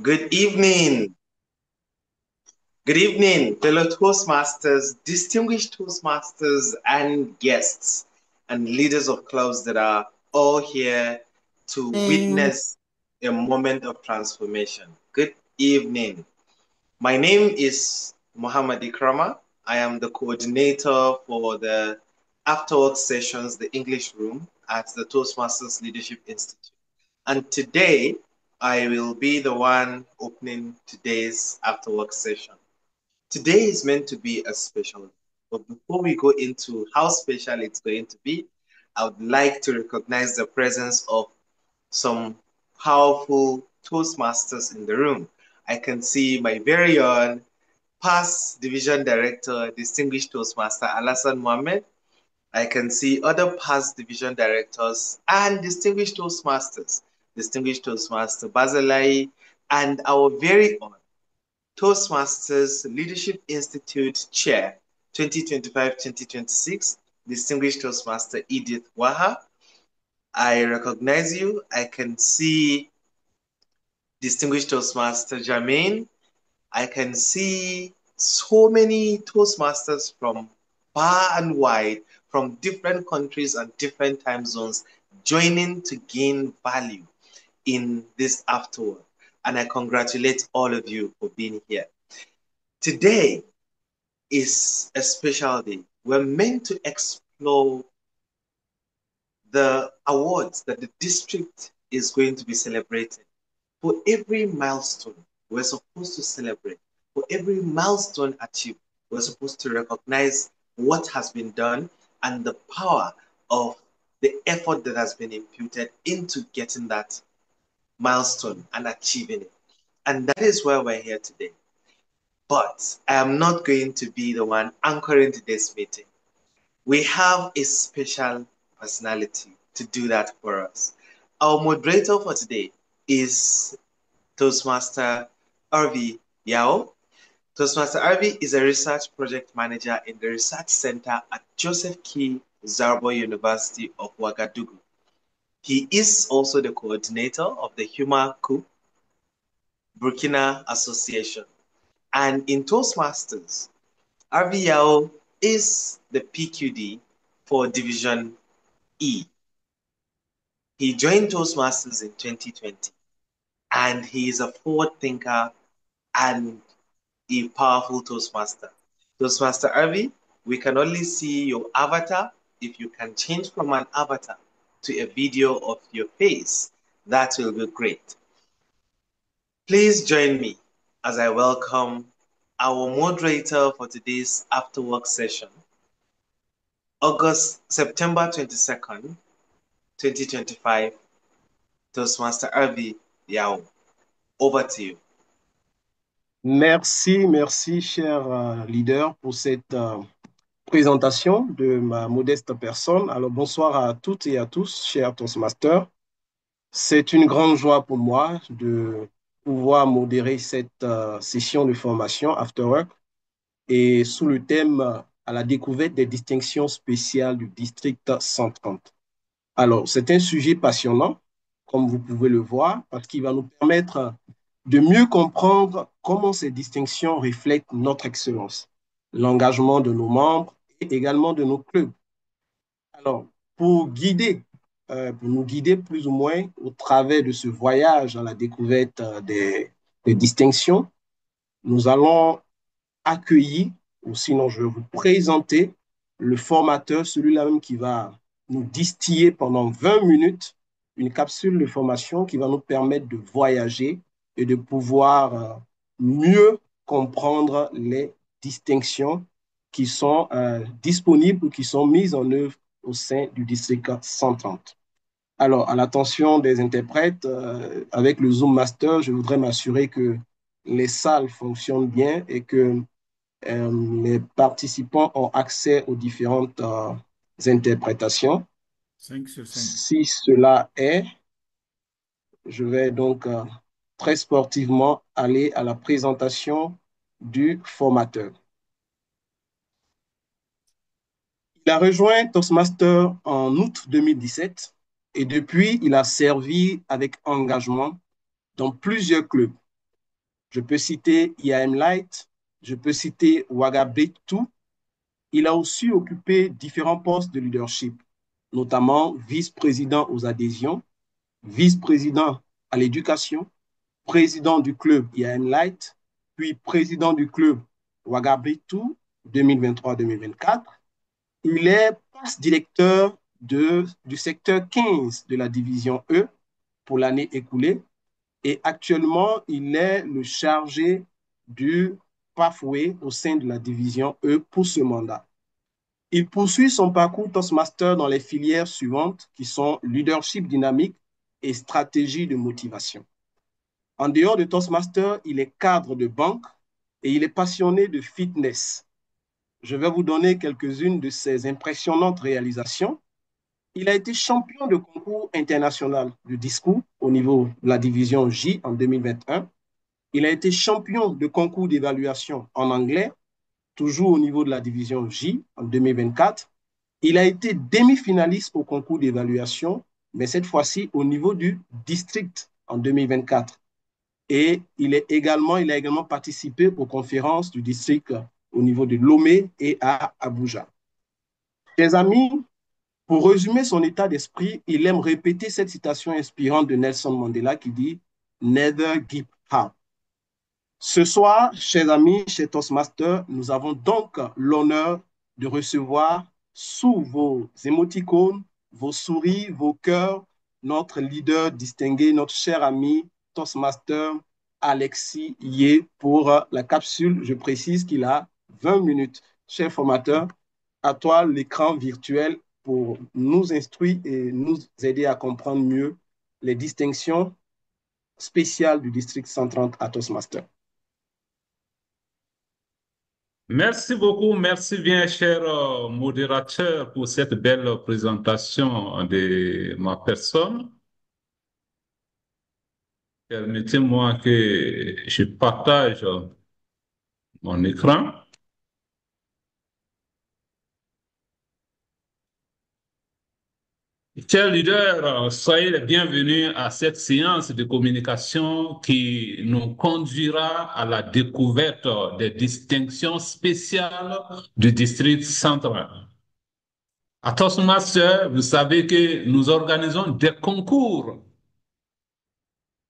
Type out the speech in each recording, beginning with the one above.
Good evening. Good evening, fellow Toastmasters, distinguished Toastmasters, and guests, and leaders of clubs that are all here to And witness a moment of transformation. Good evening. My name is Muhammad Ikrama. I am the coordinator for the afterwork sessions, the English room at the Toastmasters Leadership Institute. And today, I will be the one opening today's afterwork session. Today is meant to be a special day. But before we go into how special it's going to be, I would like to recognize the presence of some powerful Toastmasters in the room. I can see my very own past division director, distinguished Toastmaster Alassane Mohammed. I can see other past division directors and distinguished Toastmaster Bazalai, and our very own Toastmasters Leadership Institute Chair 2025-2026, distinguished Toastmaster Edith Waha. I recognize you. I can see distinguished Toastmaster Jermaine. I can see so many Toastmasters from far and wide, from different countries and different time zones, joining to gain value in this afterward. And I congratulate all of you for being here. Today is a special day. We're meant to explore the awards that the district is going to be celebrating. For every milestone, we're supposed to celebrate. For every milestone achieved, we're supposed to recognize what has been done and the power of the effort that has been imputed into getting that milestone and achieving it. And that is why we're here today. But I am not going to be the one anchoring today's meeting. We have a special personality to do that for us. Our moderator for today is Toastmaster Arvi Yao. Toastmaster Arvi is a research project manager in the Research Center at Joseph Key Zarbo University of Ouagadougou. He is also the coordinator of the Huma Coup Burkina Association. And in Toastmasters, Arvi Yao is the PQD for Division E. He joined Toastmasters in 2020, and he is a forward thinker and a powerful Toastmaster. Toastmaster Arvi, we can only see your avatar. If you can change from an avatar to a video of your face, that will be great. Please join me as I welcome our moderator for today's afterwork session, September 22nd, 2025, Toastmaster Arvi Yao. Over to you. Merci, cher leader, pour cette présentation de ma modeste personne. Alors, bonsoir à toutes et à tous, chers Toastmasters. C'est une grande joie pour moi de pouvoir modérer cette session de formation After Work et sous le thème à la découverte des distinctions spéciales du district 130. Alors, c'est un sujet passionnant, comme vous pouvez le voir, parce qu'il va nous permettre de mieux comprendre comment ces distinctions reflètent notre excellence, l'engagement de nos membres et également de nos clubs. Alors, pour nous guider plus ou moins au travers de ce voyage à la découverte des distinctions, nous allons accueillir, ou sinon je vais vous présenter le formateur, celui-là même qui va nous distiller pendant 20 minutes une capsule de formation qui va nous permettre de voyager et de pouvoir mieux comprendre les distinctions qui sont disponibles ou qui sont mises en œuvre au sein du district 130. Alors, à l'attention des interprètes, avec le Zoom Master, je voudrais m'assurer que les salles fonctionnent bien et que les participants ont accès aux différentes interprétations. 5 sur 5. Si cela est, je vais donc très sportivement aller à la présentation du formateur. Il a rejoint Toastmaster en août 2017 et depuis, il a servi avec engagement dans plusieurs clubs Je peux citer IAM Light, je peux citer Waga Breakthrough. Il a aussi occupé différents postes de leadership, notamment vice-président aux adhésions, vice-président à l'éducation, président du club IAM Light, puis président du club Waga Breakthrough 2023-2024. Il est passe-directeur du secteur 15 de la division E pour l'année écoulée et actuellement, il est le chargé du pathway au sein de la division E pour ce mandat. Il poursuit son parcours Toastmaster dans les filières suivantes qui sont leadership dynamique et stratégie de motivation. En dehors de Toastmaster, il est cadre de banque et il est passionné de fitness. Je vais vous donner quelques-unes de ses impressionnantes réalisations. Il a été champion de concours international de discours au niveau de la division J en 2021. Il a été champion de concours d'évaluation en anglais, toujours au niveau de la division J en 2024. Il a été demi-finaliste au concours d'évaluation, mais cette fois-ci au niveau du district en 2024. Et il a également participé aux conférences du district au niveau de Lomé et à Abuja. Chers amis, pour résumer son état d'esprit, il aime répéter cette citation inspirante de Nelson Mandela qui dit « Never give up ». Ce soir, chers amis, chez Toastmasters, nous avons donc l'honneur de recevoir sous vos émoticônes, vos souris, vos cœurs, notre leader distingué, notre cher ami Toastmaster Alexis Yé pour la capsule. Je précise qu'il a 20 minutes. Cher formateur, à toi l'écran virtuel pour nous instruire et nous aider à comprendre mieux les distinctions spéciales du district 130 à Toastmasters. Merci beaucoup, merci bien, cher modérateur, pour cette belle présentation de ma personne. Permettez-moi que je partage mon écran. Chers leaders, soyez les bienvenus à cette séance de communication qui nous conduira à la découverte des distinctions spéciales du district central. À Toastmasters, vous savez que nous organisons des concours,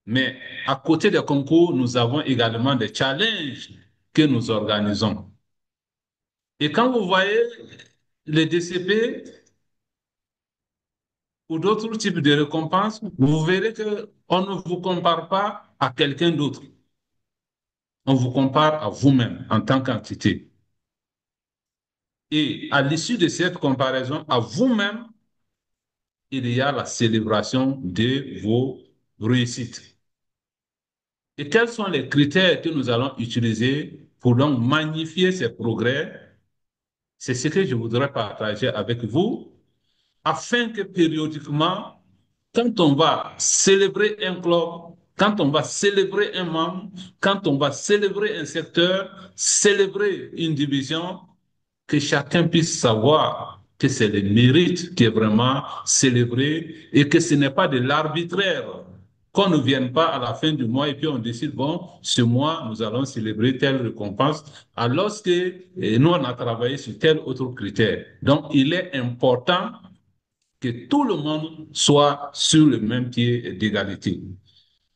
mais à côté des concours, nous avons également des challenges que nous organisons. Et quand vous voyez les DCP, ou d'autres types de récompenses, vous verrez qu'on ne vous compare pas à quelqu'un d'autre. On vous compare à vous-même en tant qu'entité. Et à l'issue de cette comparaison à vous-même, il y a la célébration de vos réussites. Et quels sont les critères que nous allons utiliser pour donc magnifier ces progrès? C'est ce que je voudrais partager avec vous afin que périodiquement, quand on va célébrer un club, quand on va célébrer un membre, quand on va célébrer un secteur, célébrer une division, que chacun puisse savoir que c'est le mérite qui est vraiment célébré et que ce n'est pas de l'arbitraire. Qu'on ne vienne pas à la fin du mois et puis on décide, bon, ce mois, nous allons célébrer telle récompense, alors que nous, on a travaillé sur tel autre critère. Donc, il est important que tout le monde soit sur le même pied d'égalité.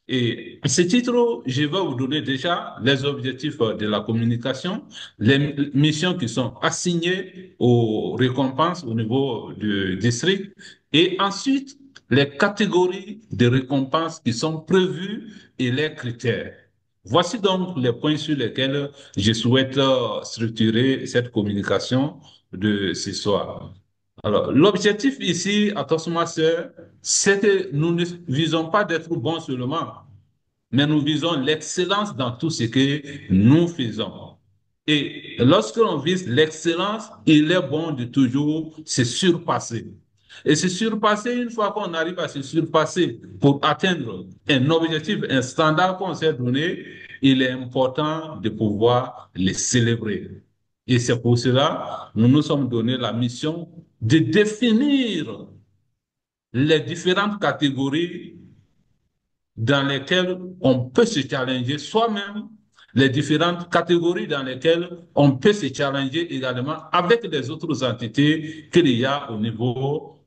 Et à ce titre, je vais vous donner déjà les objectifs de la communication, les missions qui sont assignées aux récompenses au niveau du district et ensuite les catégories de récompenses qui sont prévues et les critères. Voici donc les points sur lesquels je souhaite structurer cette communication de ce soir. Alors, l'objectif ici à Toastmasters, c'est que nous ne visons pas d'être bons seulement, mais nous visons l'excellence dans tout ce que nous faisons. Et lorsque l'on vise l'excellence, il est bon de toujours se surpasser. Et se surpasser, une fois qu'on arrive à se surpasser pour atteindre un objectif, un standard qu'on s'est donné, il est important de pouvoir les célébrer. Et c'est pour cela que nous nous sommes donné la mission de définir les différentes catégories dans lesquels on peut se challenger soi-même, les différentes catégories dans lesquelles on peut se challenger également avec les autres entités qu'il y a au niveau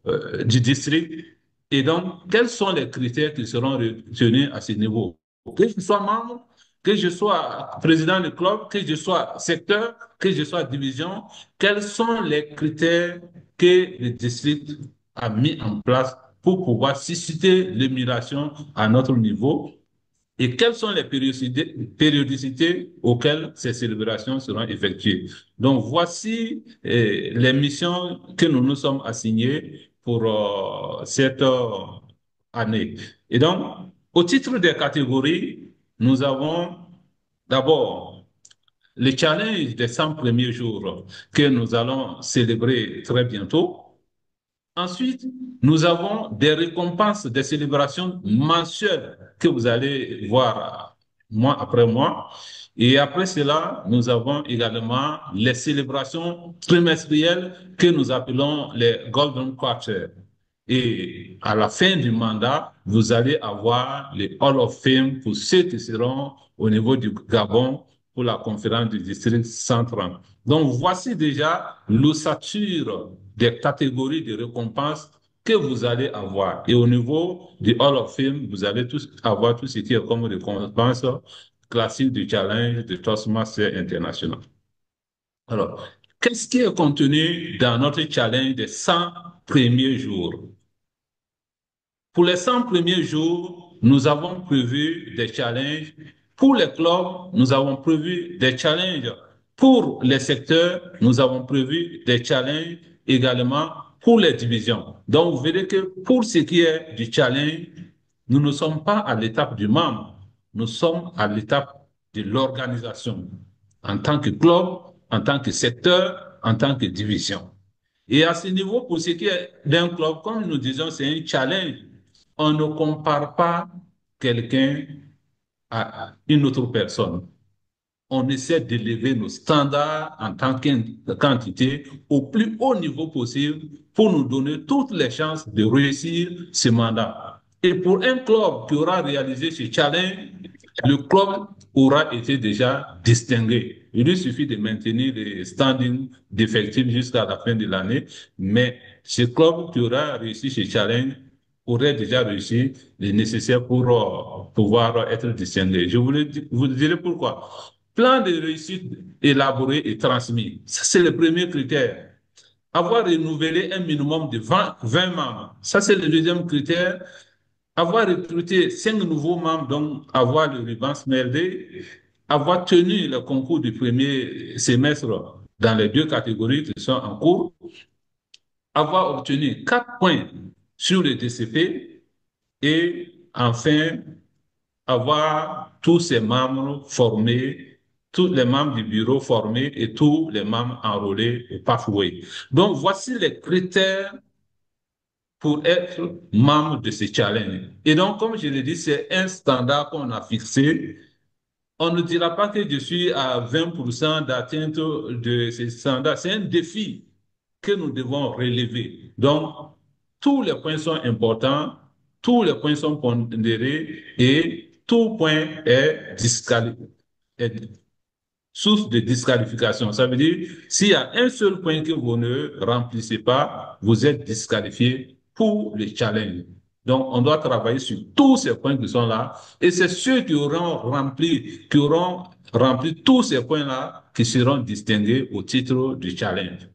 du district. Et donc, quels sont les critères qui seront retenus à ce niveau? Que je sois membre, que je sois président du club, que je sois secteur, que je sois division, quels sont les critères que le district a mis en place pour pouvoir susciter l'émulation à notre niveau et quelles sont les périodicités auxquelles ces célébrations seront effectuées. Donc, voici les missions que nous nous sommes assignées pour cette année. Et donc, au titre des catégories, nous avons d'abord le challenge des 100 premiers jours que nous allons célébrer très bientôt. Ensuite, nous avons des récompenses, des célébrations mensuelles que vous allez voir mois après mois. Et après cela, nous avons également les célébrations trimestrielles que nous appelons les Golden Quarter. Et à la fin du mandat, vous allez avoir les Hall of Fame pour ceux qui seront au niveau du Gabon pour la conférence du district central. Donc, voici déjà l'ossature des catégories de récompenses que vous allez avoir. Et au niveau du Hall of Fame, vous allez tous avoir tout ce qui est comme récompense classique du challenge de Toastmaster International. Alors, qu'est-ce qui est contenu dans notre challenge des 100 premiers jours? Pour les 100 premiers jours, nous avons prévu des challenges. Pour les clubs, nous avons prévu des challenges. Pour les secteurs, nous avons prévu des challenges également pour les divisions. Donc, vous verrez que pour ce qui est du challenge, nous ne sommes pas à l'étape du membre, nous sommes à l'étape de l'organisation en tant que club, en tant que secteur, en tant que division. Et à ce niveau, pour ce qui est d'un club, comme nous disons, c'est un challenge. On ne compare pas quelqu'un à une autre personne. On essaie d'élever nos standards en tant qu'entité au plus haut niveau possible pour nous donner toutes les chances de réussir ce mandat. Et pour un club qui aura réalisé ce challenge, le club aura été déjà distingué. Il lui suffit de maintenir les standings d'effectifs jusqu'à la fin de l'année, mais ce club qui aura réussi ce challenge aurait déjà réussi les nécessaires pour pouvoir être distingué. Je vous dirai pourquoi. Plan de réussite élaboré et transmis. Ça, c'est le premier critère. Avoir renouvelé un minimum de 20 membres. Ça, c'est le deuxième critère. Avoir recruté 5 nouveaux membres, donc avoir le ruban smerdé. Avoir tenu le concours du premier semestre dans les deux catégories qui sont en cours. Avoir obtenu 4 points sur le DCP et enfin avoir tous ses membres formés, tous les membres du bureau formés et tous les membres enrôlés au Pathway. Donc, voici les critères pour être membre de ce challenge. Et donc, comme je l'ai dit, c'est un standard qu'on a fixé. On ne dira pas que je suis à 20% d'atteinte de ces standards. C'est un défi que nous devons relever. Donc, tous les points sont importants, tous les points sont pondérés et tout point est source de disqualification. Ça veut dire, s'il y a un seul point que vous ne remplissez pas, vous êtes disqualifié pour le challenge. Donc, on doit travailler sur tous ces points qui sont là. Et c'est ceux qui auront rempli tous ces points-là qui seront distingués au titre du challenge.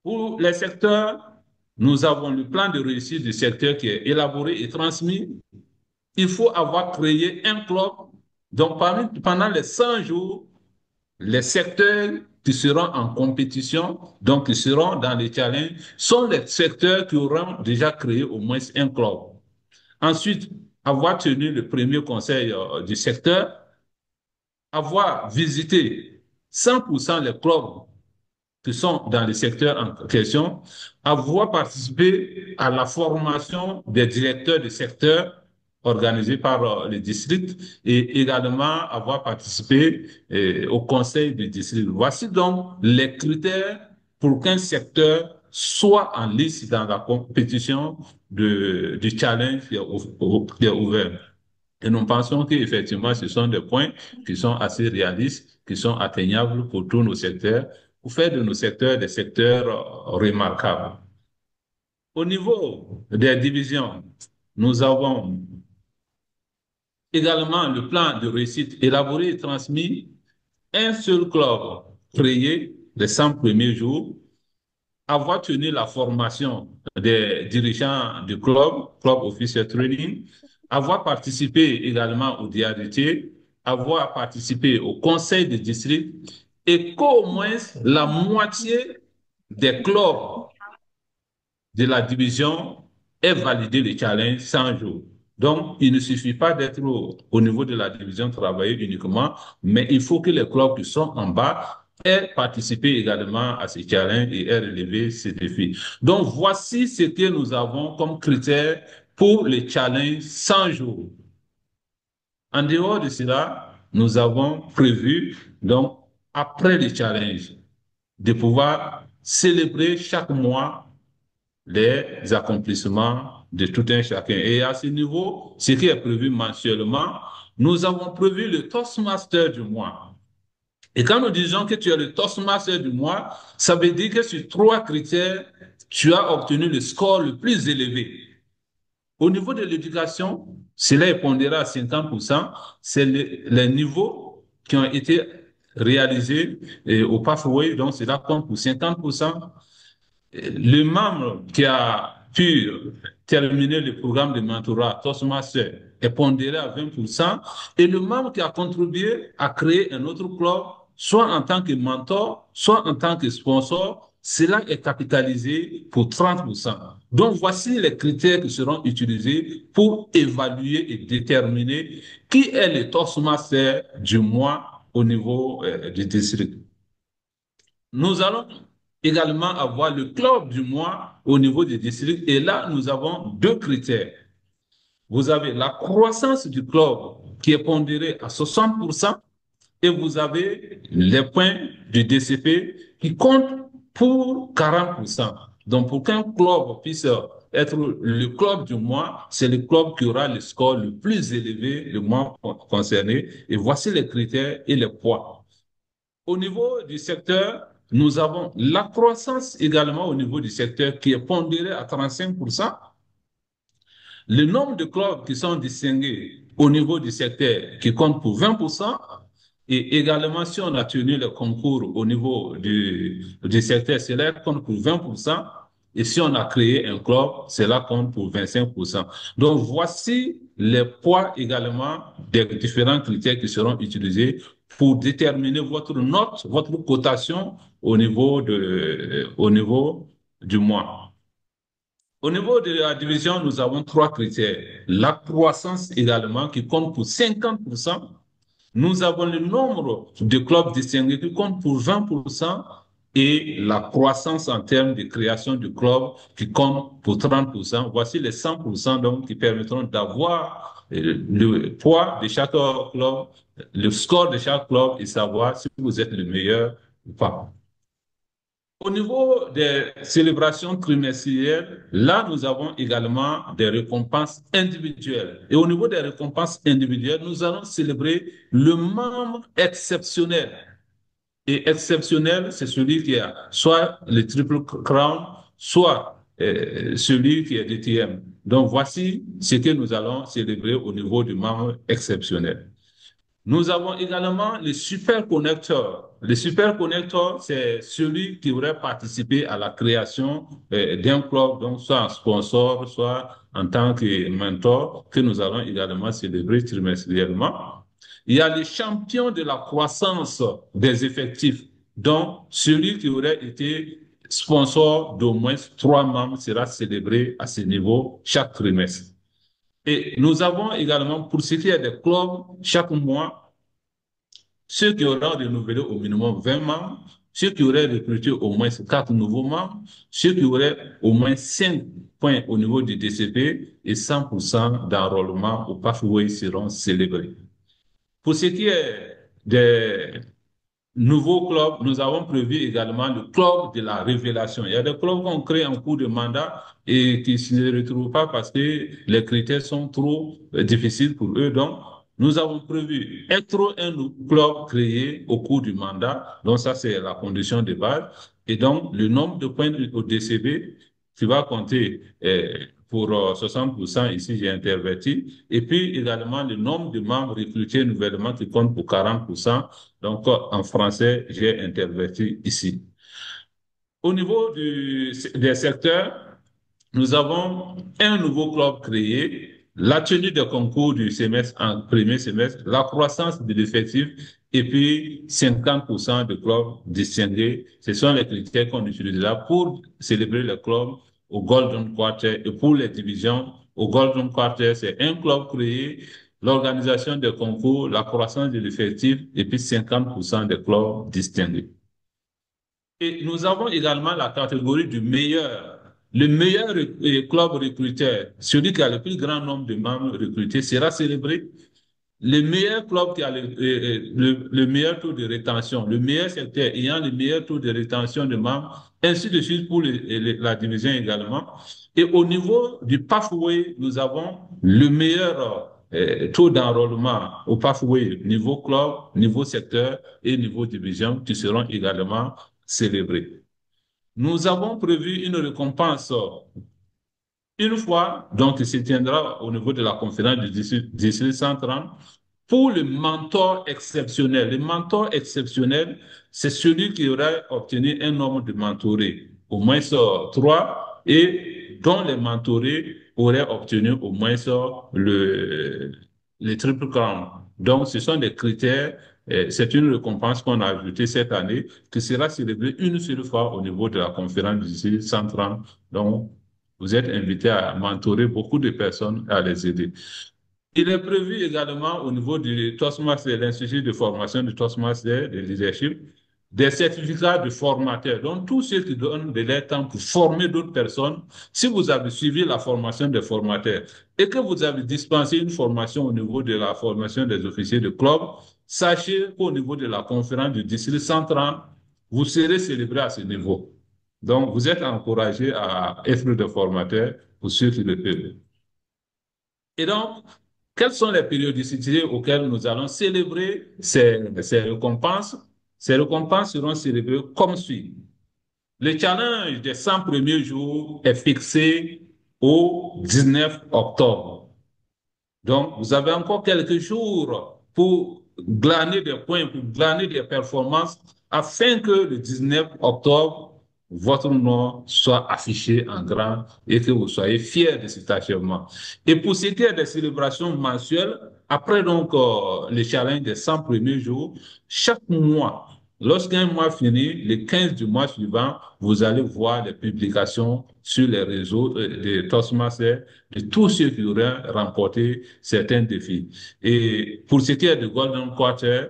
Pour les secteurs, nous avons le plan de réussite du secteur qui est élaboré et transmis. Il faut avoir créé un club. Donc, pendant les 100 jours, les secteurs qui seront en compétition, donc qui seront dans les challenges, sont les secteurs qui auront déjà créé au moins un club. Ensuite, avoir tenu le premier conseil du secteur, avoir visité 100% les clubs qui sont dans les secteurs en question, avoir participé à la formation des directeurs de secteur organisés par les districts et également avoir participé au conseil du district. Voici donc les critères pour qu'un secteur soient en lice dans la compétition du challenge qui est ouvert. Et nous pensons qu'effectivement, ce sont des points qui sont assez réalistes, qui sont atteignables pour tous nos secteurs, pour faire de nos secteurs des secteurs remarquables. Au niveau des divisions, nous avons également le plan de réussite élaboré et transmis, un seul club créé les 100 premiers jours, avoir tenu la formation des dirigeants du club officiel training, avoir participé également au DRT, avoir participé au conseil de district et qu'au moins la moitié des clubs de la division ait validé le challenge 100 jours. Donc, il ne suffit pas d'être au niveau de la division travailler uniquement, mais il faut que les clubs qui sont en bas aient participé également à ces challenges et aient relevé ces défis. Donc, voici ce que nous avons comme critères pour les challenges 100 jours. En dehors de cela, nous avons prévu, donc, après les challenges, de pouvoir célébrer chaque mois les accomplissements de tout un chacun. Et à ce niveau, ce qui est prévu mensuellement, nous avons prévu le Toastmaster du mois. Et quand nous disons que tu es le Toastmaster du mois, ça veut dire que sur 3 critères, tu as obtenu le score le plus élevé. Au niveau de l'éducation, cela est pondéré à 50%. C'est les niveaux qui ont été réalisés au pathway, donc cela compte pour 50%. Le membre qui a pu terminer le programme de mentorat Toastmaster est pondéré à 20% et le membre qui a contribué à créer un autre club, soit en tant que mentor, soit en tant que sponsor, cela est capitalisé pour 30%. Donc, voici les critères qui seront utilisés pour évaluer et déterminer qui est le Toastmaster du mois au niveau du district. Nous allons également avoir le club du mois au niveau des districts. Et là, nous avons 2 critères. Vous avez la croissance du club qui est pondérée à 60% et vous avez les points du DCP qui comptent pour 40%. Donc, pour qu'un club puisse être le club du mois, c'est le club qui aura le score le plus élevé le mois concerné. Et voici les critères et les poids. Au niveau du secteur, nous avons la croissance également au niveau du secteur qui est pondéré à 35%. Le nombre de clubs qui sont distingués au niveau du secteur qui compte pour 20%. Et également, si on a tenu le concours au niveau du secteur, cela compte pour 20%. Et si on a créé un club, cela compte pour 25%. Donc, voici les poids également des différents critères qui seront utilisés pour déterminer votre note, votre cotation au niveau du mois. Au niveau de la division, nous avons 3 critères. La croissance également qui compte pour 50%. Nous avons le nombre de clubs distingués qui compte pour 20% et la croissance en termes de création de clubs qui compte pour 30%. Voici les 100% donc qui permettront d'avoir le poids de chaque club, le score de chaque club et savoir si vous êtes le meilleur ou pas. Au niveau des célébrations trimestrielles, là, nous avons également des récompenses individuelles. Et au niveau des récompenses individuelles, nous allons célébrer le membre exceptionnel. Et exceptionnel, c'est celui qui a soit le triple crown, soit celui qui est DTM. Donc, voici ce que nous allons célébrer au niveau du membre exceptionnel. Nous avons également les superconnecteurs. Les superconnecteurs, c'est celui qui aurait participé à la création d'un club, donc soit en sponsor, soit en tant que mentor, que nous allons également célébrer trimestriellement. Il y a les champions de la croissance des effectifs, donc celui qui aurait été sponsor d'au moins 3 membres sera célébré à ce niveau chaque trimestre. Et nous avons également, pour ce qui est des clubs, chaque mois, ceux qui auront renouvelé au minimum 20 membres, ceux qui auraient recruté au moins 4 nouveaux membres, ceux qui auraient au moins 5 points au niveau du DCP et 100% d'enrôlement au pathway seront célébrés. Pour ce qui est nouveau club, nous avons prévu également le club de la révélation. Il y a des clubs qu'on crée en cours de mandat et qui ne se retrouvent pas parce que les critères sont trop difficiles pour eux. Donc, nous avons prévu être un club créé au cours du mandat. Donc, ça, c'est la condition de base. Et donc, le nombre de points au DCB qui va compter pour 60%, ici j'ai interverti, et puis également le nombre de membres recrutés nouvellement qui compte pour 40%. Donc, en français, j'ai interverti ici. Au niveau des secteurs, nous avons un nouveau club créé, la tenue des concours du semestre en premier semestre, la croissance de l'effectif et puis 50% de clubs distingués. Ce sont les critères qu'on utilisera pour célébrer le club au Golden Quarter et pour les divisions. Au Golden Quarter, c'est un club créé, l'organisation des concours, la croissance de l'effectif et puis 50% des clubs distingués. Et nous avons également la catégorie du meilleur. Le meilleur club recruteur, celui qui a le plus grand nombre de membres recrutés, sera célébré. Le meilleur club qui a le meilleur taux de rétention, le meilleur secteur ayant le meilleur taux de rétention de membres, ainsi de suite pour la division également. Et au niveau du pathway, nous avons le meilleur taux d'enrôlement au pathway, niveau club, niveau secteur et niveau division qui seront également célébrés. Nous avons prévu une récompense une fois, donc, il se tiendra au niveau de la conférence du 1830 pour le mentor exceptionnel. Le mentor exceptionnel, c'est celui qui aura obtenu un nombre de mentorés, au moins trois, et dont les mentorés auraient obtenu au moins le triple crown. Donc, ce sont des critères. C'est une récompense qu'on a ajoutée cette année, qui sera célébrée une seule fois au niveau de la conférence du 1830. Donc, vous êtes invité à mentorer beaucoup de personnes et à les aider. Il est prévu également au niveau du Toastmaster, l'Institut de formation du Toastmaster de leadership, des certificats de formateurs. Donc, tous ceux qui donnent de leur temps pour former d'autres personnes, si vous avez suivi la formation des formateurs et que vous avez dispensé une formation au niveau de la formation des officiers de club, sachez qu'au niveau de la conférence du district 130, vous serez célébré à ce niveau. Donc, vous êtes encouragé à être des formateurs pour ceux qui le peuvent. Et donc, quelles sont les périodicités auxquelles nous allons célébrer ces récompenses? Ces récompenses seront célébrées comme suit. Le challenge des 100 premiers jours est fixé au 19 octobre. Donc, vous avez encore quelques jours pour glaner des points, pour glaner des performances, afin que le 19 octobre, votre nom soit affiché en grand et que vous soyez fiers de cet achèvement. Et pour ce qui est des célébrations mensuelles, après donc le challenge des 100 premiers jours, chaque mois, lorsqu'un mois finit, le 15 du mois suivant, vous allez voir les publications sur les réseaux de Toastmasters de tous ceux qui auraient remporté certains défis. Et pour ce qui est de Golden Quarter,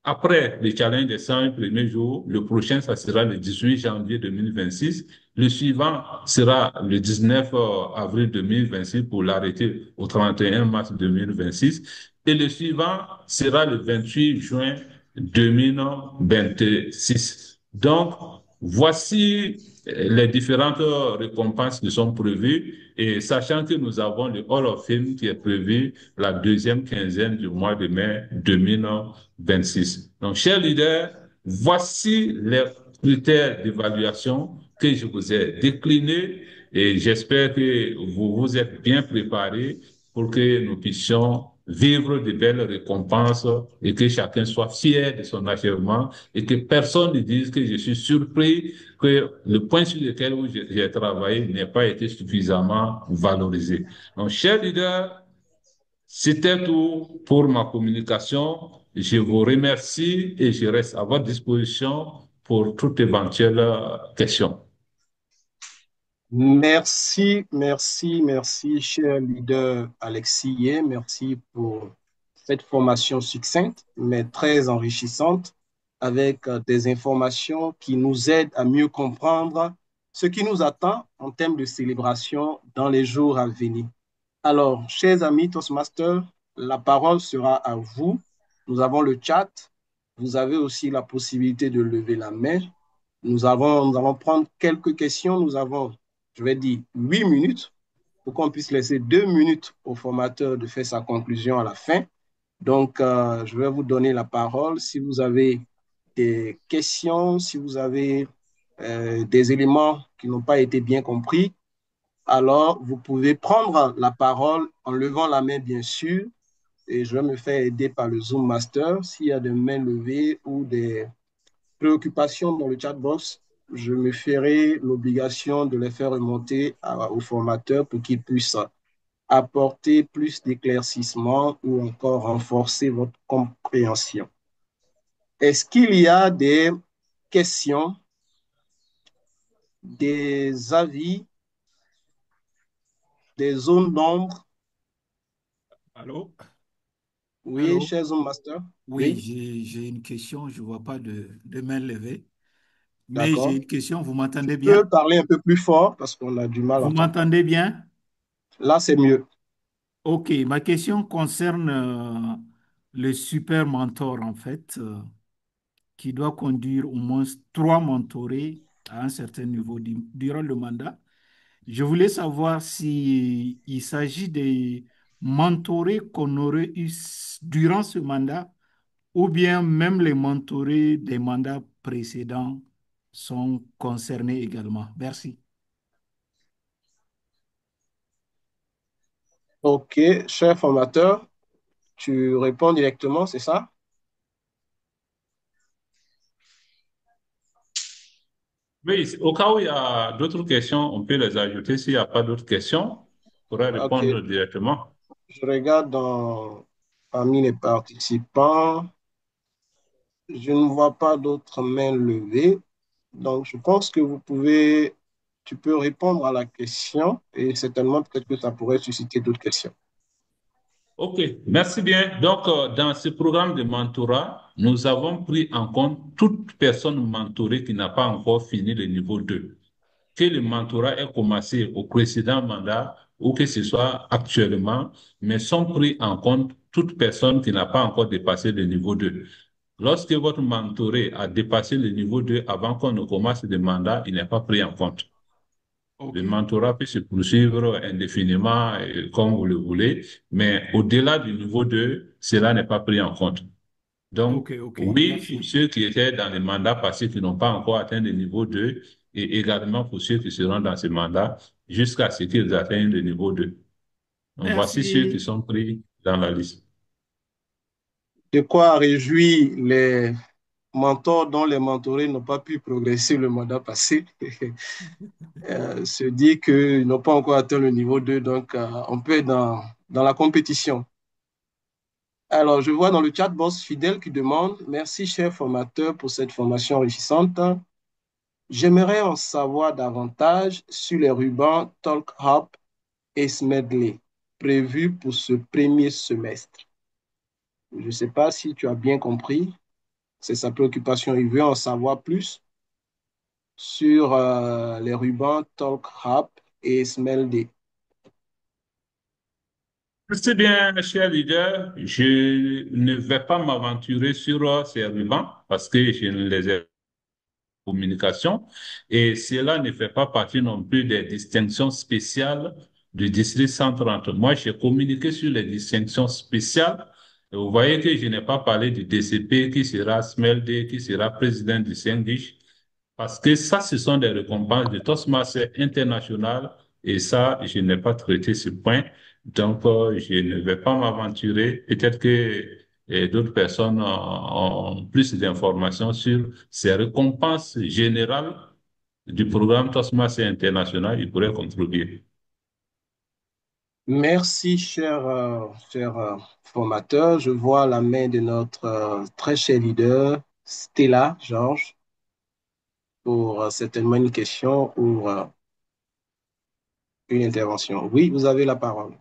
après le challenge des 100 premiers jours, le prochain, ça sera le 18 janvier 2026. Le suivant sera le 19 avril 2026 pour l'arrêter au 31 mars 2026. Et le suivant sera le 28 juin 2026. Donc, voici les différentes récompenses qui sont prévues et sachant que nous avons le Hall of Fame qui est prévu la deuxième quinzaine du mois de mai 2026. Donc, chers leaders, voici les critères d'évaluation que je vous ai déclinés et j'espère que vous vous êtes bien préparés pour que nous puissions vivre de belles récompenses et que chacun soit fier de son achèvement et que personne ne dise que je suis surpris que le point sur lequel j'ai travaillé n'ait pas été suffisamment valorisé. Donc, chers leaders, c'était tout pour ma communication. Je vous remercie et je reste à votre disposition pour toute éventuelle question. Merci, merci, merci, cher leader Alexis. Merci pour cette formation succincte, mais très enrichissante, avec des informations qui nous aident à mieux comprendre ce qui nous attend en termes de célébration dans les jours à venir. Alors, chers amis Toastmasters, la parole sera à vous. Nous avons le chat. vous avez aussi la possibilité de lever la main. Nous allons prendre quelques questions. Nous avons, je vais dire, 8 minutes pour qu'on puisse laisser 2 minutes au formateur de faire sa conclusion à la fin. Donc, je vais vous donner la parole. Si vous avez des questions, si vous avez des éléments qui n'ont pas été bien compris, alors vous pouvez prendre la parole en levant la main, bien sûr, et je vais me faire aider par le Zoom Master. S'il y a des mains levées ou des préoccupations dans le chat box, je me ferai l'obligation de les faire remonter au formateur pour qu'il puisse apporter plus d'éclaircissement ou encore renforcer votre compréhension. Est-ce qu'il y a des questions, des avis, des zones d'ombre? Allô? Oui, Allô? cher Zoom Master. Oui, Oui, j'ai une question. Je ne vois pas de main levée. Mais j'ai d'accord. une question. Vous Tu m'entendez bien? peux parler un peu plus fort parce qu'on a du mal à Vous entendre. m'entendez bien? Là, c'est mieux. OK. Ma question concerne le super mentor, en fait, qui doit conduire au moins 3 mentorés à un certain niveau durant le mandat. Je voulais savoir si il s'agit des mentorés qu'on aurait eu durant ce mandat ou bien même les mentorés des mandats précédents sont concernés également. Merci. OK, cher formateur, tu réponds directement, c'est ça? Oui, au cas où il y a d'autres questions, on peut les ajouter. S'il n'y a pas d'autres questions, on pourrait OK, répondre directement. je regarde parmi les participants. Je ne vois pas d'autres mains levées. Donc, je pense que tu peux répondre à la question et certainement peut-être que ça pourrait susciter d'autres questions. OK, merci bien. Donc, dans ce programme de mentorat, nous avons pris en compte toute personne mentorée qui n'a pas encore fini le niveau 2. Que le mentorat ait commencé au précédent mandat ou que ce soit actuellement, mais sont pris en compte toute personne qui n'a pas encore dépassé le niveau 2. Lorsque votre mentoré a dépassé le niveau 2 avant qu'on ne commence le mandat, il n'est pas pris en compte. Le OK, mentorat peut se poursuivre indéfiniment comme vous le voulez, mais au-delà du niveau 2, cela n'est pas pris en compte. Donc, OK, OK. oui, pour Merci. ceux qui étaient dans les mandats passés qui n'ont pas encore atteint le niveau 2, et également pour ceux qui seront dans ce mandat jusqu'à ce qu'ils atteignent le niveau 2. Donc, voici ceux qui Merci. sont pris dans la liste. De quoi réjouir les mentors dont les mentorés n'ont pas pu progresser le mandat passé. Se dire qu'ils n'ont pas encore atteint le niveau 2, donc on peut être dans la compétition. Alors, je vois dans le chat box Fidèle qui demande: Merci, cher formateur, pour cette formation enrichissante. J'aimerais en savoir davantage sur les rubans Talk Hub et Smedley prévus pour ce premier semestre. Je ne sais pas si tu as bien compris, c'est sa préoccupation. Il veut en savoir plus sur les rubans Talk Hub et Smedley. C'est bien, cher leader, je ne vais pas m'aventurer sur ces rubans parce que je ne les ai communication et cela ne fait pas partie non plus des distinctions spéciales du district 130. Moi, j'ai communiqué sur les distinctions spéciales. Et vous voyez que je n'ai pas parlé du DCP qui sera SMELD, qui sera président du Syndic, parce que ça, ce sont des récompenses de Toastmasters International et ça, je n'ai pas traité ce point. Donc, je ne vais pas m'aventurer. Peut-être que d'autres personnes ont plus d'informations sur ces récompenses générales du programme Toastmasters International. Ils pourraient contribuer. Merci, cher formateur. Je vois la main de notre très cher leader, Stella Georges, pour certainement une question ou une intervention. Oui, vous avez la parole.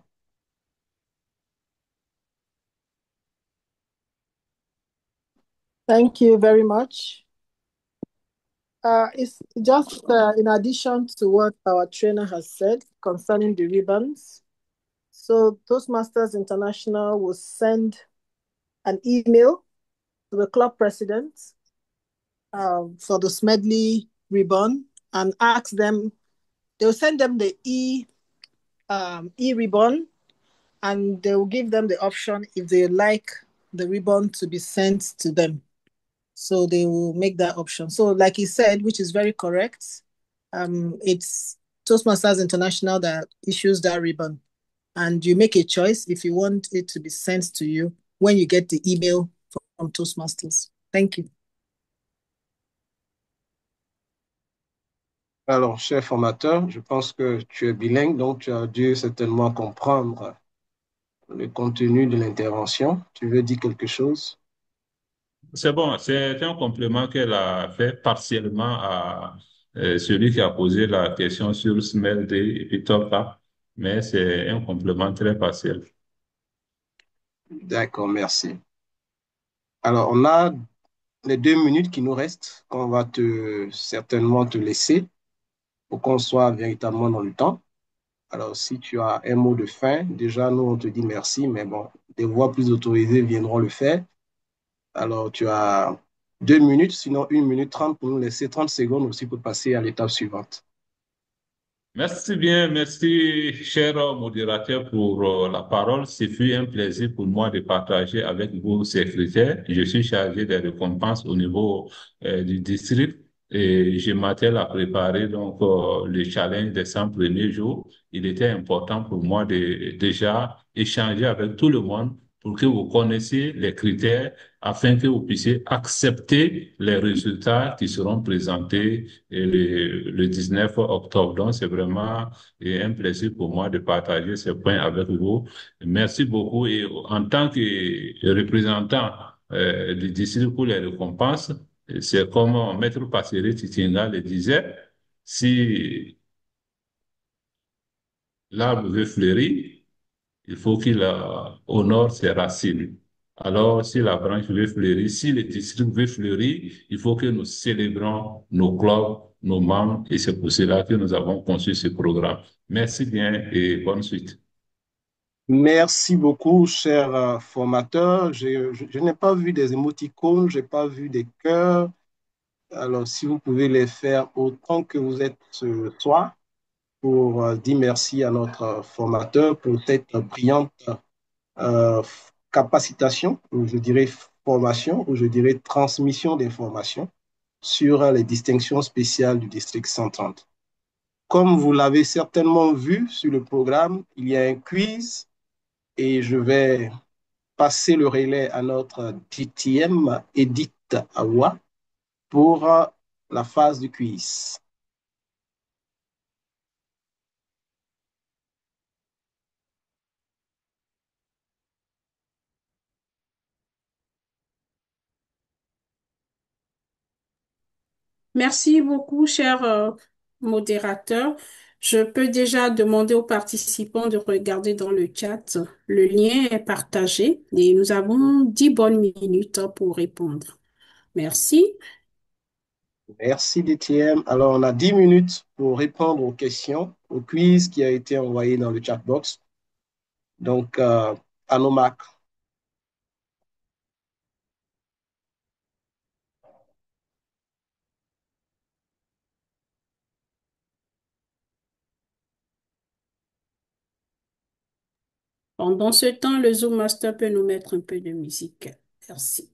Thank you very much. It's just in addition to what our trainer has said concerning the ribbons. So Toastmasters International will send an email to the club president for the Smedley ribbon and ask them, they'll send them the e-ribbon, and they will give them the option if they like the ribbon to be sent to them. So they will make that option. So like he said, which is very correct, it's Toastmasters International that issues that ribbon. And you make a choice if you want it to be sent to you when you get the email from Toastmasters. Thank you. Alors, cher formateur, je pense que tu es bilingue, donc tu as dû certainement comprendre le contenu de l'intervention. Tu veux dire quelque chose? C'est bon, c'est un complément qu'elle a fait partiellement à celui qui a posé la question sur Smell Day et puis Torta, mais c'est un complément très partiel. D'accord, merci. Alors, on a les 2 minutes qui nous restent, qu'on va certainement te laisser pour qu'on soit véritablement dans le temps. Alors, si tu as un mot de fin, déjà, nous, on te dit merci, mais bon, des voix plus autorisées viendront le faire. Alors, tu as 2 minutes, sinon 1 minute 30 pour nous laisser 30 secondes aussi pour passer à l'étape suivante. Merci bien, merci cher modérateur pour la parole. Ce fut un plaisir pour moi de partager avec vous ces critères. Je suis chargé des récompenses au niveau du district et je m'attelle à préparer donc le challenge des 100 premiers jours. Il était important pour moi de déjà échanger avec tout le monde pour que vous connaissiez les critères afin que vous puissiez accepter les résultats qui seront présentés le 19 octobre. Donc, c'est vraiment un plaisir pour moi de partager ces points avec vous. Merci beaucoup. Et en tant que représentant du district pour les récompenses, c'est comme Maître Passeri Titinga le disait, si l'arbre veut fleurir, il faut qu'il honore ses racines. Alors, si la branche veut fleurir, si le district veut fleurir, il faut que nous célébrons nos clubs, nos membres, et c'est pour cela que nous avons conçu ce programme. Merci bien et bonne suite. Merci beaucoup, cher formateur. Je n'ai pas vu des émoticônes, je n'ai pas vu des cœurs. Alors, si vous pouvez les faire autant que vous êtes ce soir pour dire merci à notre formateur pour cette brillante capacitation, ou je dirais formation, ou je dirais transmission d'informations sur les distinctions spéciales du district 130. Comme vous l'avez certainement vu sur le programme, il y a un quiz et je vais passer le relais à notre DTM, Edith Awa, pour la phase du quiz. Merci beaucoup, cher modérateur. Je peux déjà demander aux participants de regarder dans le chat. Le lien est partagé et nous avons 10 bonnes minutes pour répondre. Merci. Merci DTM. Alors, on a 10 minutes pour répondre aux questions, au quiz qui a été envoyé dans le chat box. Donc, à nos marques. Pendant ce temps, le Zoom Master peut nous mettre un peu de musique. Merci.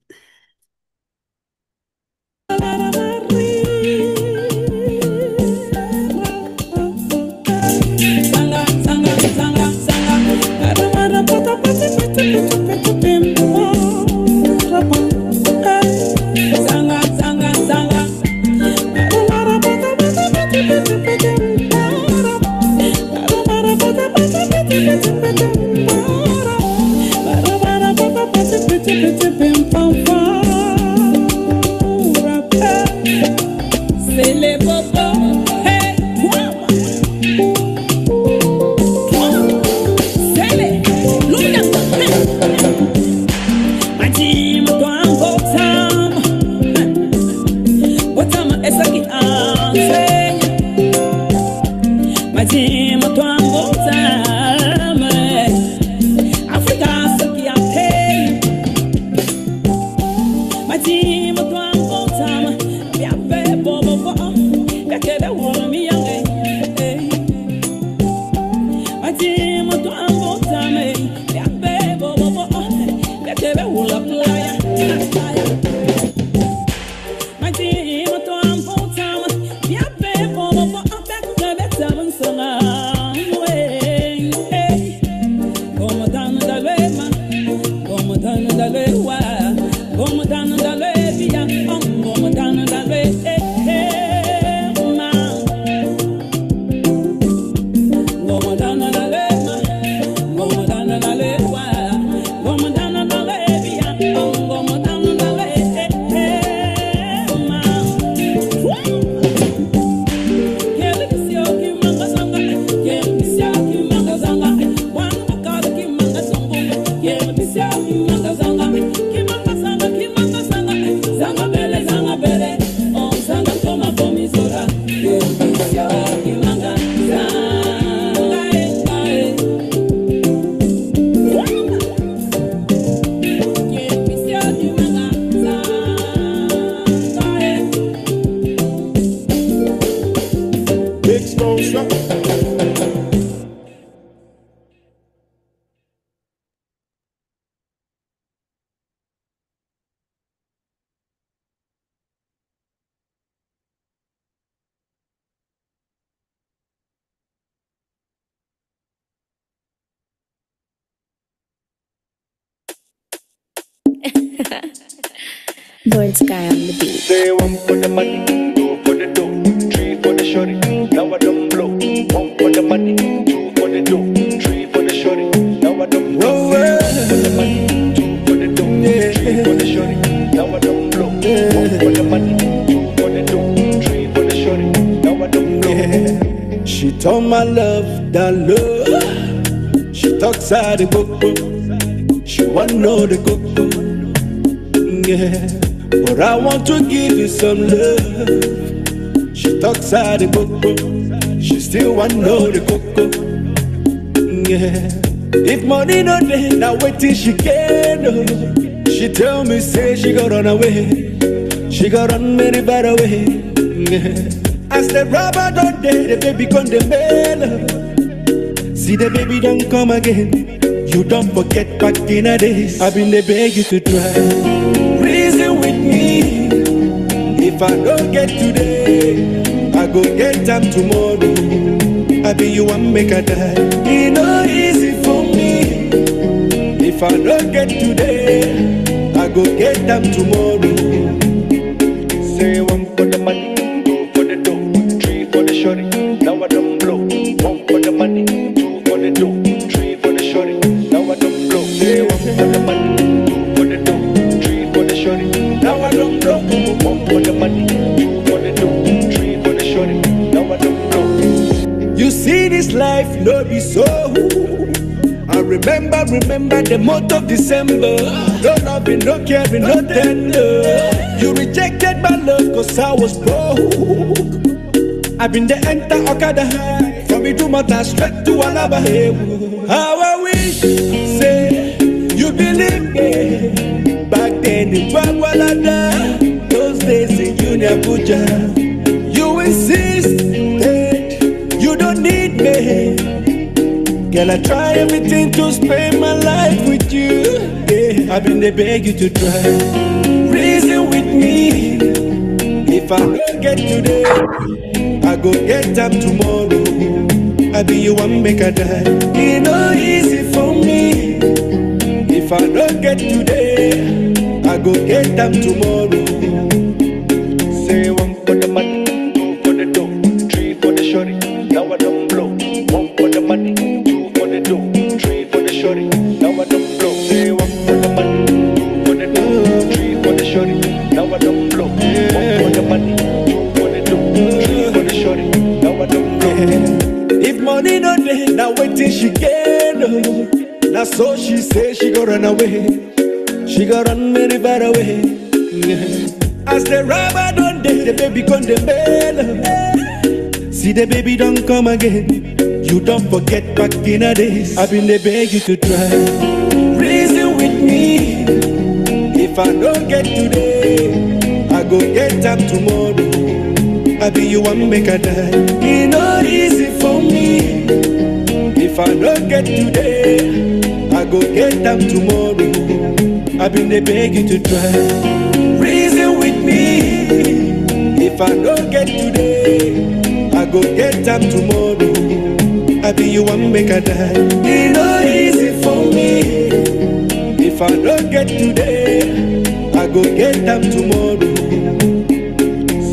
Bird Sky on the beat. Say one for the money, two for the dough, three for the shorty. Now I don't blow. One for the money, two for the dough, three for the shorty. Now I don't blow. One for the money, two for the dough, three for the shorty. Now I don't blow. One for the money, two for the dough, three for the shorty. Now I don't blow. She told my love that love. She talks out the book. She wanna know the cook. Yeah. But I want to give you some love. She talks out the book. She still want to know the cocoa. Yeah. If money no day, now wait till she can. She tell me, say she got run away. She got run very far away. Yeah. As the rubber don't day, the baby gone the mail. See the baby don't come again. You don't forget back in the days. I've been there beg you to try. Reason with me. If I don't get today, I go get them tomorrow. I be you and make a die. It no easy for me. If I don't get today, I go get them tomorrow. Say one for the money, two for the dough, three for the shorty. Now I don't blow. One for the money, two for the dough, three for the shorty. Now I don't blow. Say one for the money, two for the dough, three for the shorty. Now I don't blow. One for the money, two for the dough, three for the shorty. Now I don't blow. You see this life, no be so. I remember the month of December. No loving, no caring, no tender. You rejected my love cause I was broke. I've been the enter Okada high. From me to Mata straight to Alaba. How I wish, say, you believe me. Back then in Wagwalada, those days in Junior Abuja. You insisted, you don't need me. Girl, I try everything to spend my life with you. Yeah, I've been there beg you to try. Reason with me. If I don't get today, I go get them tomorrow. I be you and make a die. It no easy for me. If I don't get today, I go get them tomorrow. Say one for the money, two for the dough, three for the shorty. Now I don't blow. One for the money, two for the dough, three for the shorty. Now I don't blow. Say one for the money, two for the dough, three for the shorty. Now I don't blow. One for the money, two for the dough, three for the shorty. Now I don't blow. If money no day, now wait till she can. Now so she say she go run away. She got run very far away. As the rubber don't day, the baby gone the mail. See the baby don't come again. You don't forget back in the days. I've been there beg you to try. Reason with me. If I don't get today, go get am tomorrow. I be you want make a die. It not easy for me. If I don't get today, I go get am tomorrow. I been dey beg you to try. Reason with me. If I don't get today, I go get am tomorrow. I be you want make a die. It not easy for me. If I don't get today, I go get them tomorrow.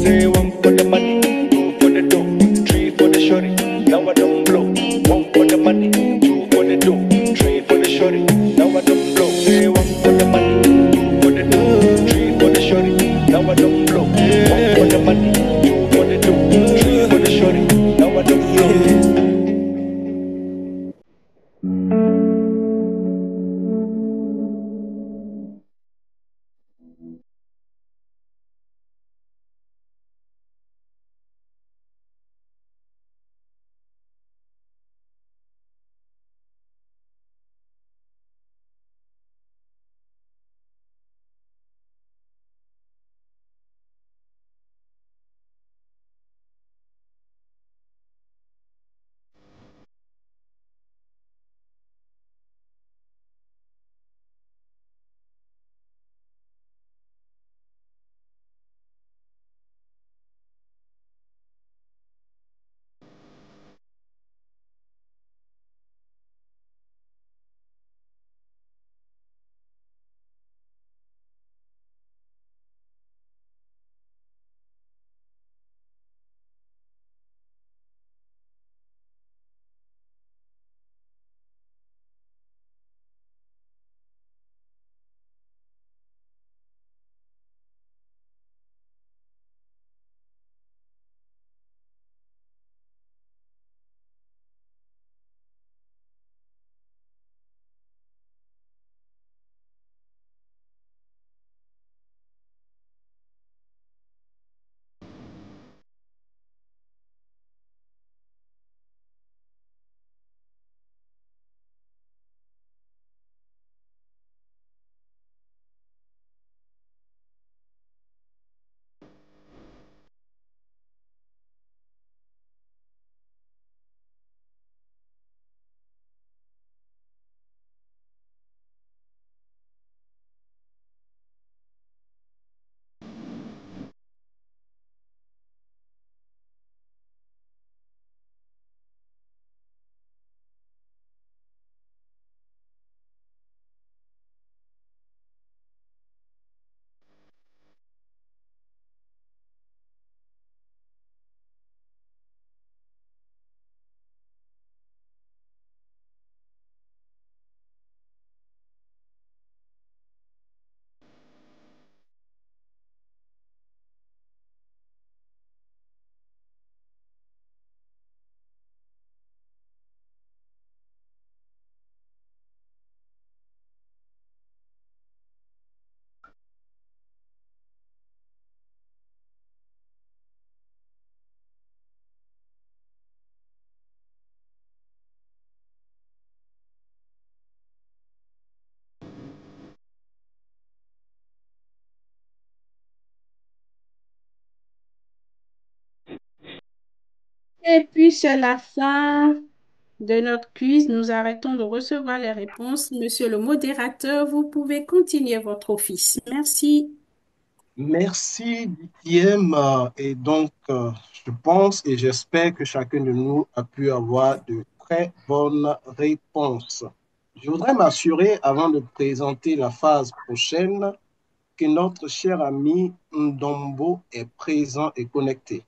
Say one for the money, two for the dough, three for the shorty. Now I don't blow. One for the money, two for the dough, three for the shorty. Now I don't blow. Say one for the money, two for the dough, three for the shorty. Now I don't blow. One for the money, two for the dough, three for the shorty. Now I don't blow. Et puis, c'est la fin de notre quiz. Nous arrêtons de recevoir les réponses. Monsieur le modérateur, vous pouvez continuer votre office. Merci. Merci, DTM. Et donc, je pense et j'espère que chacun de nous a pu avoir de très bonnes réponses. Je voudrais m'assurer, avant de présenter la phase prochaine, que notre cher ami Ndombo est présent et connecté.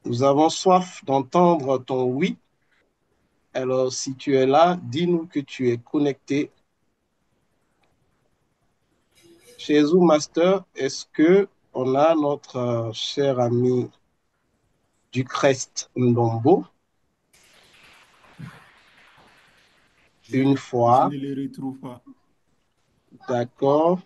Nous avons soif d'entendre ton oui. Alors, si tu es là, dis-nous que tu es connecté. Chez Master, est-ce que on a notre cher ami du Crest Ndombo? Une fois. Je ne les retrouve pas. D'accord.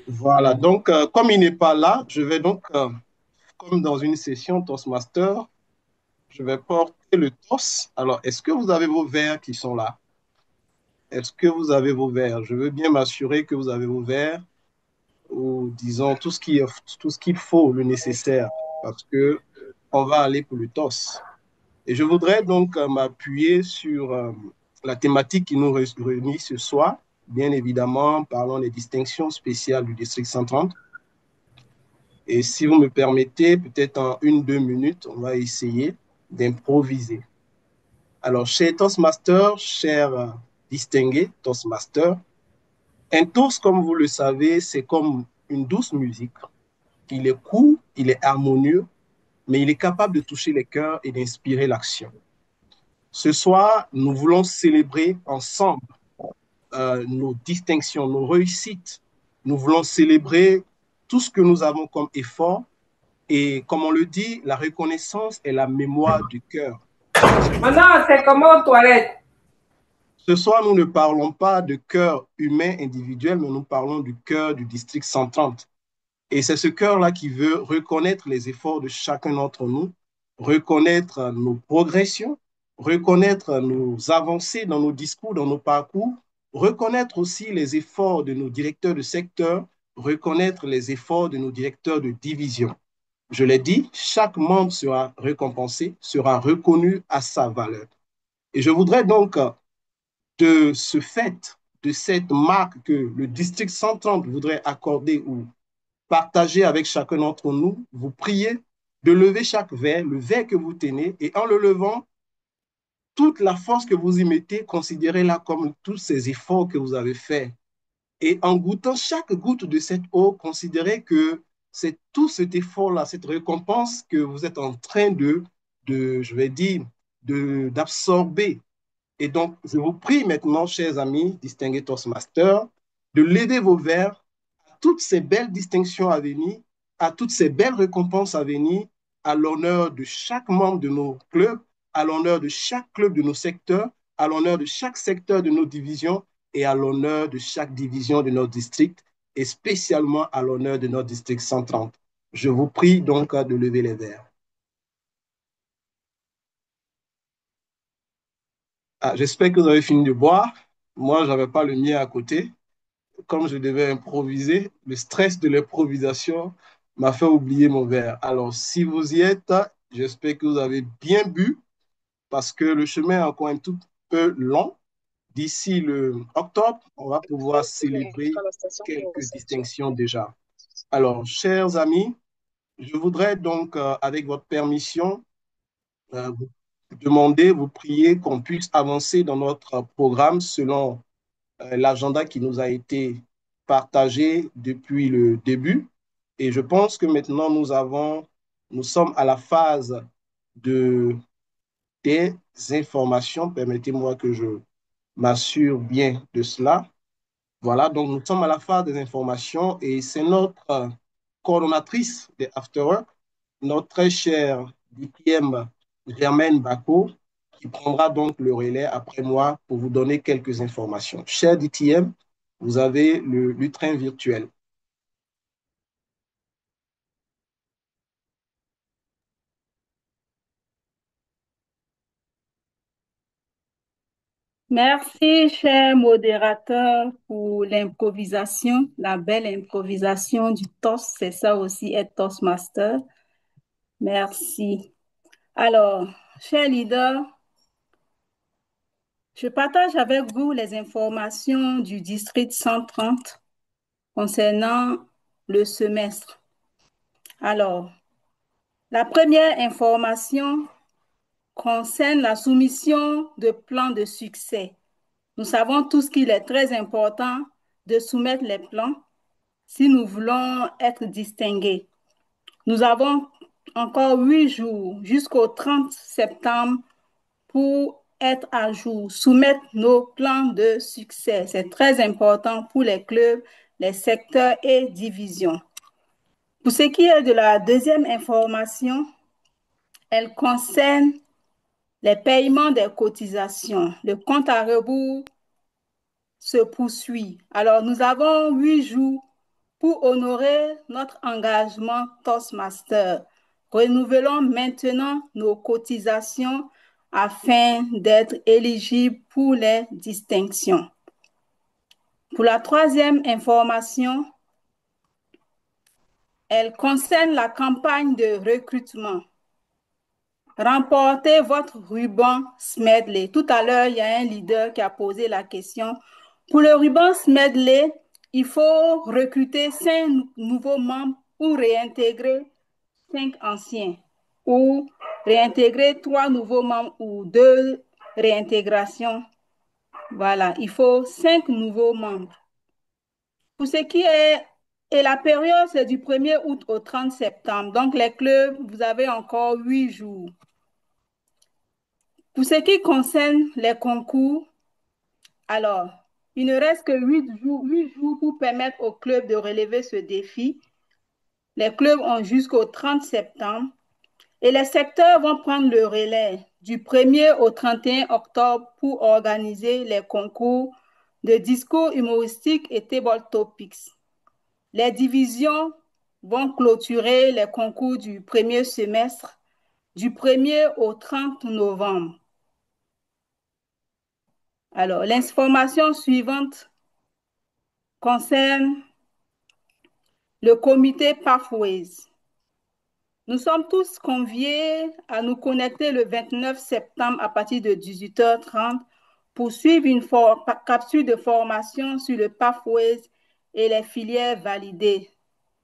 Voilà, donc comme il n'est pas là, je vais donc, comme dans une session Toastmaster, je vais porter le toss. Alors, est-ce que vous avez vos verres qui sont là? Est-ce que vous avez vos verres? Je veux bien m'assurer que vous avez vos verres ou disons tout ce qu'il faut, le nécessaire, parce que on va aller pour le toss. Et je voudrais donc m'appuyer sur la thématique qui nous réunit ce soir. Bien évidemment, parlons des distinctions spéciales du district 130. Et si vous me permettez, peut-être en 1, 2 minutes, on va essayer d'improviser. Alors, chers Toastmasters, chers distingués Toastmasters, un toast, comme vous le savez, c'est comme une douce musique. Il est court, il est harmonieux, mais il est capable de toucher les cœurs et d'inspirer l'action. Ce soir, nous voulons célébrer ensemble nos distinctions, nos réussites. Nous voulons célébrer tout ce que nous avons comme effort. Et comme on le dit, la reconnaissance est la mémoire du cœur. Maintenant, c'est comment aux toilettes? Ce soir, nous ne parlons pas de cœur humain individuel, mais nous parlons du cœur du district 130. Et c'est ce cœur-là qui veut reconnaître les efforts de chacun d'entre nous, reconnaître nos progressions, reconnaître nos avancées dans nos discours, dans nos parcours, reconnaître aussi les efforts de nos directeurs de secteur, reconnaître les efforts de nos directeurs de division. Je l'ai dit, chaque membre sera récompensé, sera reconnu à sa valeur. Et je voudrais donc, de ce fait, de cette marque que le district 130 voudrait accorder ou partager avec chacun d'entre nous, vous priez de lever chaque verre, le verre que vous tenez, et en le levant, toute la force que vous y mettez, considérez-la comme tous ces efforts que vous avez faits. Et en goûtant chaque goutte de cette eau, considérez que c'est tout cet effort-là, cette récompense que vous êtes en train je vais dire, d'absorber. Et donc, je vous prie maintenant, chers amis, distingués Toastmasters, de lever vos verres à toutes ces belles distinctions à venir, à toutes ces belles récompenses à venir, à l'honneur de chaque membre de nos clubs, à l'honneur de chaque club de nos secteurs, à l'honneur de chaque secteur de nos divisions et à l'honneur de chaque division de notre district et spécialement à l'honneur de notre district 130. Je vous prie donc de lever les verres. Ah, j'espère que vous avez fini de boire. Moi, je n'avais pas le mien à côté. Comme je devais improviser, le stress de l'improvisation m'a fait oublier mon verre. Alors, si vous y êtes, j'espère que vous avez bien bu parce que le chemin est encore un tout peu long. D'ici le octobre, on va pouvoir célébrer quelques distinctions déjà. Alors, chers amis, je voudrais donc, avec votre permission, vous demander, vous prier qu'on puisse avancer dans notre programme selon l'agenda qui nous a été partagé depuis le début. Et je pense que maintenant, nous sommes à la phase des informations. Permettez-moi que je m'assure bien de cela. Voilà, donc nous sommes à la phase des informations et c'est notre coordonnatrice des After Work, notre très chère DTM Germaine Bako, qui prendra donc le relais après moi pour vous donner quelques informations. Cher DTM, vous avez le lutrin virtuel. Merci, cher modérateur, pour l'improvisation, la belle improvisation du toast. C'est ça aussi, être Toastmaster. Merci. Alors, cher leader, je partage avec vous les informations du district 130 concernant le semestre. Alors, la première information concerne la soumission de plans de succès. Nous savons tous qu'il est très important de soumettre les plans si nous voulons être distingués. Nous avons encore 8 jours jusqu'au 30 septembre pour être à jour, soumettre nos plans de succès. C'est très important pour les clubs, les secteurs et divisions. Pour ce qui est de la deuxième information, elle concerne les paiements des cotisations. Le compte à rebours se poursuit. Alors, nous avons 8 jours pour honorer notre engagement Toastmaster. Renouvelons maintenant nos cotisations afin d'être éligibles pour les distinctions. Pour la troisième information, elle concerne la campagne de recrutement. Remportez votre ruban Smedley. Tout à l'heure, il y a un leader qui a posé la question. Pour le ruban Smedley, il faut recruter 5 nouveaux membres ou réintégrer 5 anciens ou réintégrer 3 nouveaux membres ou 2 réintégrations. Voilà, il faut 5 nouveaux membres. Pour ce qui est, et la période, c'est du 1er août au 30 septembre. Donc, les clubs, vous avez encore 8 jours. Pour ce qui concerne les concours, alors, il ne reste que 8 jours pour permettre aux clubs de relever ce défi. Les clubs ont jusqu'au 30 septembre et les secteurs vont prendre le relais du 1er au 31 octobre pour organiser les concours de discours humoristiques et table topics. Les divisions vont clôturer les concours du premier semestre du 1er au 30 novembre. Alors, l'information suivante concerne le comité Pathways. Nous sommes tous conviés à nous connecter le 29 septembre à partir de 18h30 pour suivre une capsule de formation sur le Pathways et les filières validées.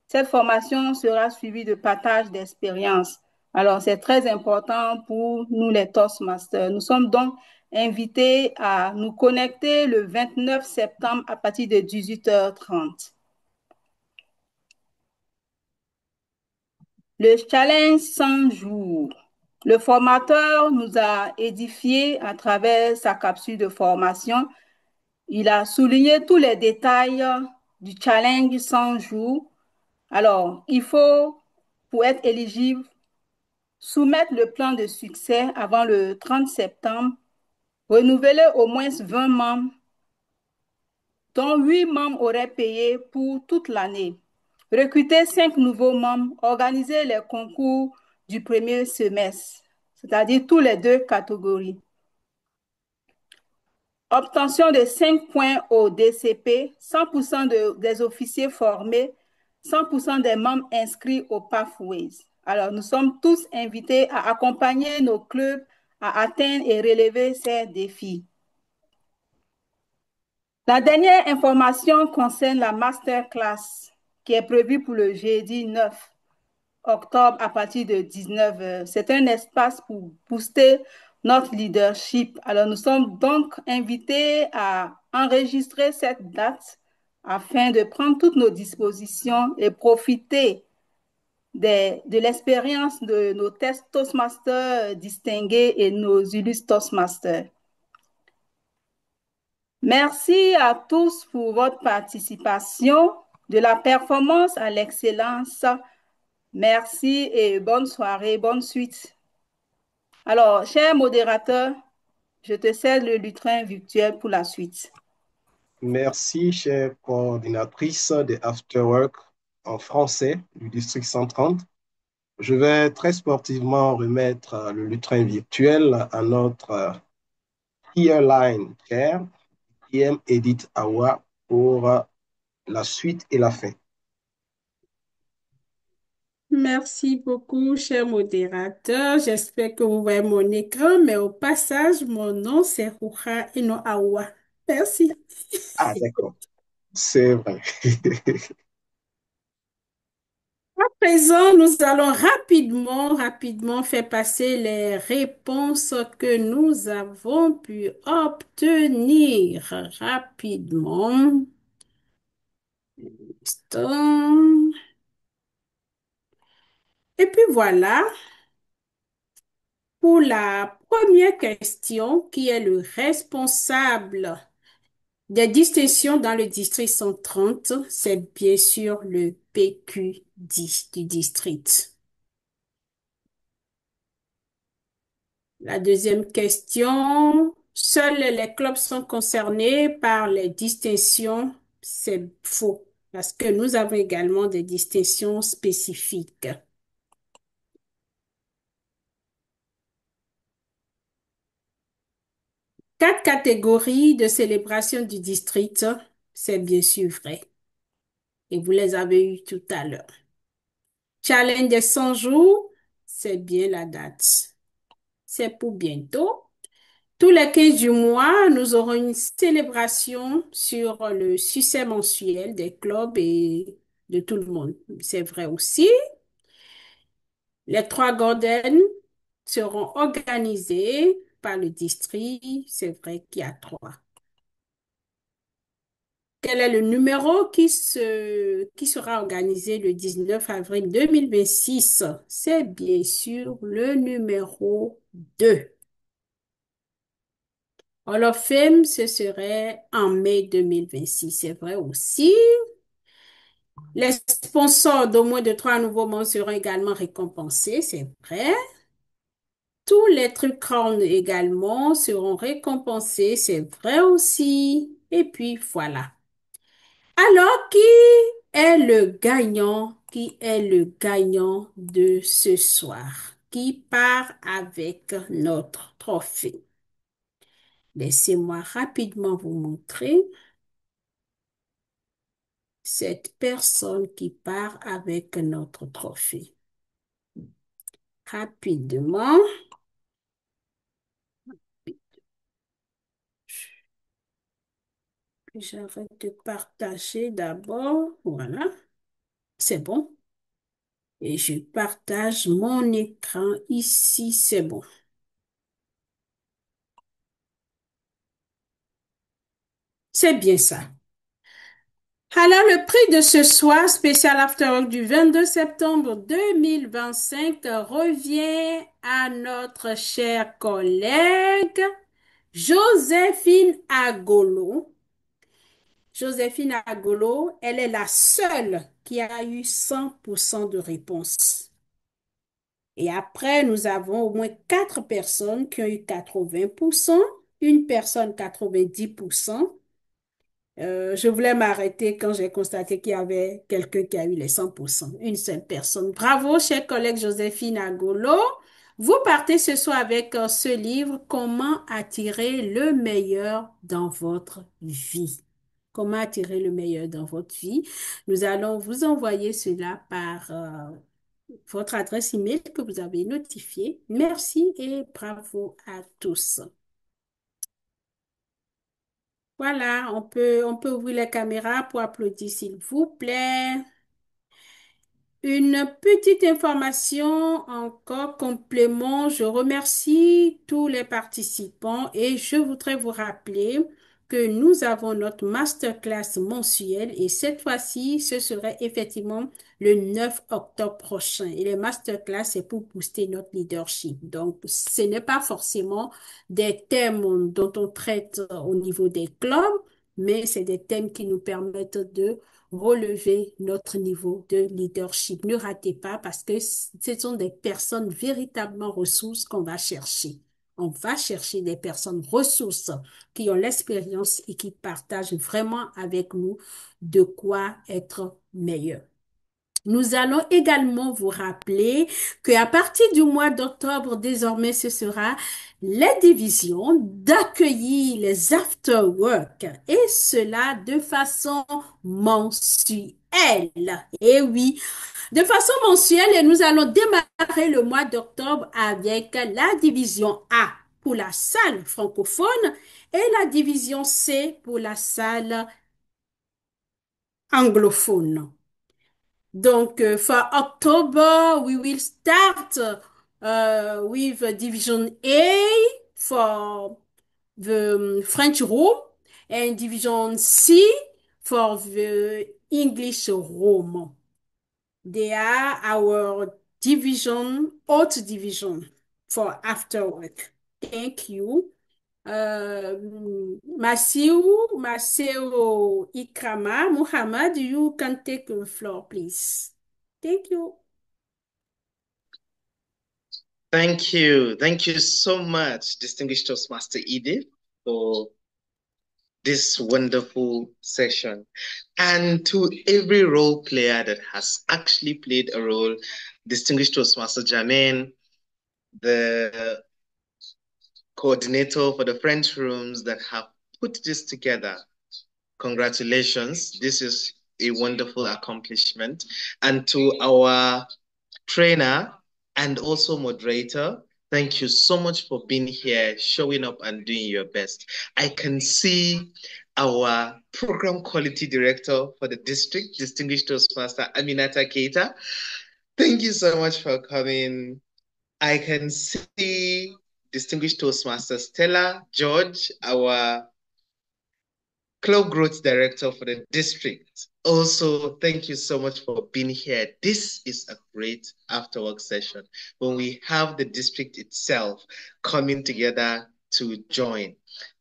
Cette formation sera suivie de partage d'expérience. Alors, c'est très important pour nous les Toastmasters. Nous sommes donc invités à nous connecter le 29 septembre à partir de 18h30. Le challenge 100 jours. Le formateur nous a édifié à travers sa capsule de formation. Il a souligné tous les détails du challenge 100 jours. Alors, il faut, pour être éligible, soumettre le plan de succès avant le 30 septembre, renouveler au moins 20 membres, dont 8 membres auraient payé pour toute l'année, recruter 5 nouveaux membres, organiser les concours du premier semestre, c'est-à-dire tous les 2 catégories. Obtention de 5 points au DCP, 100% des officiers formés, 100% des membres inscrits au Pathways. Alors, nous sommes tous invités à accompagner nos clubs à atteindre et relever ces défis. La dernière information concerne la masterclass qui est prévue pour le jeudi 9 octobre à partir de 19h. C'est un espace pour booster notre leadership. Alors, nous sommes donc invités à enregistrer cette date afin de prendre toutes nos dispositions et profiter de l'expérience de nos Toastmasters distingués et nos illustres Toastmasters. Merci à tous pour votre participation, de la performance à l'excellence. Merci et bonne soirée, bonne suite. Alors, cher modérateur, je te cède le lutrin virtuel pour la suite. Merci, chère coordinatrice des Afterwork en français du district 130. Je vais très sportivement remettre le lutrin virtuel à notre Earline Chair, PM Edith Awa, pour la suite et la fin. Merci beaucoup, cher modérateur. J'espère que vous voyez mon écran, mais au passage, mon nom, c'est Ruha Inoawa. Merci. Ah, d'accord. C'est vrai. À présent, nous allons rapidement faire passer les réponses que nous avons pu obtenir. Rapidement. Et puis voilà, pour la première question, qui est le responsable des distinctions dans le district 130, c'est bien sûr le PQ10 du district. La deuxième question, seuls les clubs sont concernés par les distinctions. C'est faux, parce que nous avons également des distinctions spécifiques. 4 catégories de célébration du district, c'est bien sûr vrai. Et vous les avez eues tout à l'heure. Challenge des 100 jours, c'est bien la date. C'est pour bientôt. Tous les 15 du mois, nous aurons une célébration sur le succès mensuel des clubs et de tout le monde. C'est vrai aussi. Les 3 Golden seront organisés par le district. C'est vrai qu'il y a 3. Quel est le numéro qui sera organisé le 19 avril 2026? C'est bien sûr le numéro 2. Hall of Fame, ce serait en mai 2026. C'est vrai aussi. Les sponsors d'au moins de 3 nouveaux membres seront également récompensés. C'est vrai. Tous les trucs crowns également seront récompensés. C'est vrai aussi. Et puis voilà. Alors, qui est le gagnant? Qui est le gagnant de ce soir? Qui part avec notre trophée? Laissez-moi rapidement vous montrer cette personne qui part avec notre trophée. Rapidement. J'arrête de partager d'abord. Voilà. C'est bon. Et je partage mon écran ici. C'est bon. C'est bien ça. Alors, le prix de ce soir, spécial After Work du 22 septembre 2025, revient à notre chère collègue Joséphine Agolo. Joséphine Agolo, elle est la seule qui a eu 100% de réponse. Et après, nous avons au moins 4 personnes qui ont eu 80%, une personne 90%. Je voulais m'arrêter quand j'ai constaté qu'il y avait quelqu'un qui a eu les 100%, une seule personne. Bravo, chers collègues Joséphine Agolo. Vous partez ce soir avec ce livre, Comment attirer le meilleur dans votre vie. Comment attirer le meilleur dans votre vie. Nous allons vous envoyer cela par votre adresse email que vous avez notifiée. Merci et bravo à tous. Voilà, on peut ouvrir les caméras pour applaudir, s'il vous plaît. Une petite information encore, complément. Je remercie tous les participants et je voudrais vous rappeler que nous avons notre masterclass mensuelle et cette fois-ci, ce serait effectivement le 9 octobre prochain. Et les masterclass, c'est pour booster notre leadership. Donc, ce n'est pas forcément des thèmes dont on traite au niveau des clubs, mais c'est des thèmes qui nous permettent de relever notre niveau de leadership. Ne ratez pas parce que ce sont des personnes véritablement ressources qu'on va chercher. On va chercher des personnes ressources qui ont l'expérience et qui partagent vraiment avec nous de quoi être meilleur. Nous allons également vous rappeler qu'à partir du mois d'octobre, désormais, ce sera les divisions d'accueillir les after-work et cela de façon mensuelle. Et oui, de façon mensuelle et nous allons démarrer le mois d'octobre avec la division A pour la salle francophone et la division C pour la salle anglophone. Donc, for October, we will start with Division A for the French room and Division C for the English room. They are our division, haute division for after work. Thank you. Maseo Ikrama, Muhammad, you can take the floor, please. Thank you. Thank you. Thank you so much, distinguished Toastmaster Edith, for this wonderful session. And to every role player that has actually played a role, distinguished Toastmaster Jermaine, the coordinator for the French rooms that have put this together. Congratulations. This is a wonderful accomplishment. And to our trainer and also moderator, thank you so much for being here, showing up and doing your best. I can see our program quality director for the district, distinguished Toastmaster Aminata Keita. Thank you so much for coming. I can see distinguished Toastmaster Stella George, our Club Growth Director for the district. Also, thank you so much for being here. This is a great after-work session when we have the district itself coming together to join.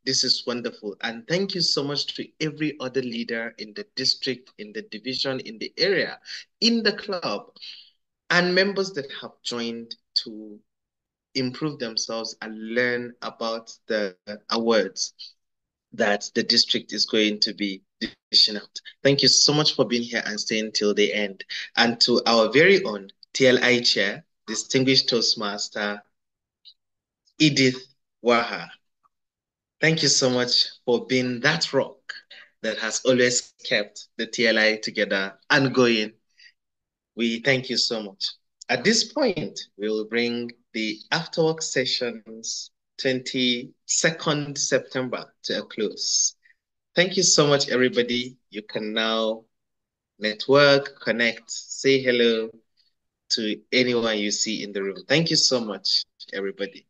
This is wonderful. And thank you so much to every other leader in the district, in the division, in the area, in the club, and members that have joined to improve themselves and learn about the awards that the district is going to be dishing out. Thank you so much for being here and staying till the end. And to our very own TLI Chair, distinguished Toastmaster Edith Waha. Thank you so much for being that rock that has always kept the TLI together and going. We thank you so much. At this point, we will bring the afterwork sessions 22nd September to a close. Thank you so much, everybody. You can now network, connect, say hello to anyone you see in the room. Thank you so much, everybody.